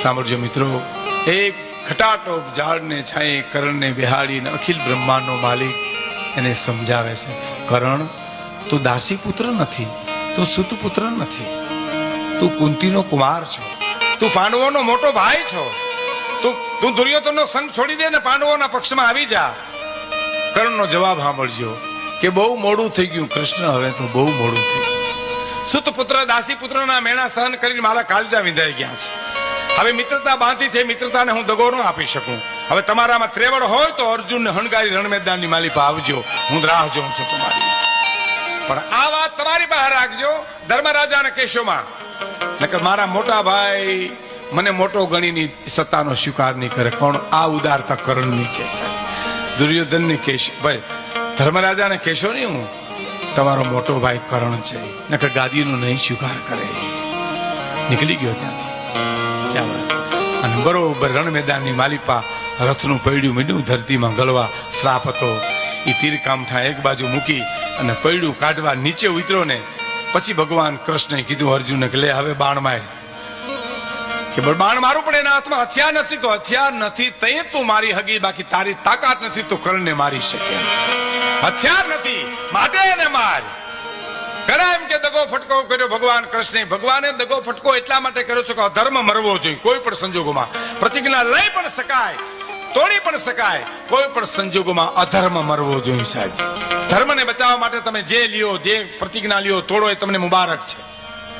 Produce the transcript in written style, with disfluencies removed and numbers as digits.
સાંભળજો મિત્રો, એક ખટાટોપ ઝાડને છાંયે કરણને બિહાડીને અખિલ બ્રહ્માંડનો માલિક એને સમજાવે છે, કરણ તું દાસી પુત્ર નથી, તું સુત પુત્ર નથી, તું કુંતીનો કુમાર છો, તું પાંડવોનો મોટો ભાઈ છો, તું દુર્યોધનનો સંગ છોડી દે ને પાંડવોના પક્ષમાં આવી જા. કર્ણનો જવાબ સાંભળજો કે બહુ મોડું થઈ ગયું કૃષ્ણ, હવે તો બહુ મોડું થઈ ગયું. સુત પુત્ર દાસી પુત્રના મેણા સહન કરીને મારા કાળજા વિંધાઈ ગયા છે. હવે મિત્રતા બાંધી છે, મિત્રતાને હું દગો ન આપી શકું. હવે તમારામાં ત્રેવડ હોય તો અર્જુનને હણગારી રણ મેદાનની માલિપા આવજો, હું રાહ જોઉં છું તમારી. પણ આ વાત તમારી બહાર રાખજો ધર્મરાજાને કેશોમાં, નકર મારા મોટા ભાઈ મને મોટો ગણીની સત્તાનો સ્વીકાર નહીં કરે. કોણ? આ ઉદારતા કર્ણની છે સાહેબ. દુર્યોધનને કેશો, ભાઈ ધર્મરાજાને કેશો નહીં, હું તમારો મોટો ભાઈ કર્ણ છે, નકર ગાદીનો નહીં સ્વીકાર કરે. નીકળી ગયો ત્યાંથી. અને બરોબર રણ મેદાનની માલિપા રથનું પૈડું મીડું ધરતીમાં ગળવા, શ્રાપ હતો એ તીરકામઠા એક બાજુ મૂકી અને પૈડું કાઢવા નીચે ઉતર્યો ને પછી ભગવાન કૃષ્ણએ કીધું અર્જુનને કે લે હવે બાણ માર. કે બાણ મારું પણ એના હાથમાં હથિયાર નથી. તો હથિયાર નથી તે તું મારી હગી, બાકી તારી તાકાત નથી તો કર્ણને મારી શકે. હથિયાર નથી માટે એને માર. ઘણા એમ કે દગો ફટકો કર્યો ભગવાન કૃષ્ણે. ભગવાને દગો ફટકો એટલા માટે કર્યો છે કે અધર્મ મરવો જોઈએ કોઈ પણ સંજોગોમાં. પ્રતિજ્ઞા લઈ પણ શકાય, તોડી પણ શકાય, કોઈ પણ સંજોગોમાં અધર્મ મરવો જોઈએ સાહેબ. ધર્મને બચાવવા માટે તમે જે લ્યો, જે પ્રતિજ્ઞા લ્યો, તોડો એ તમને મુબારક છે.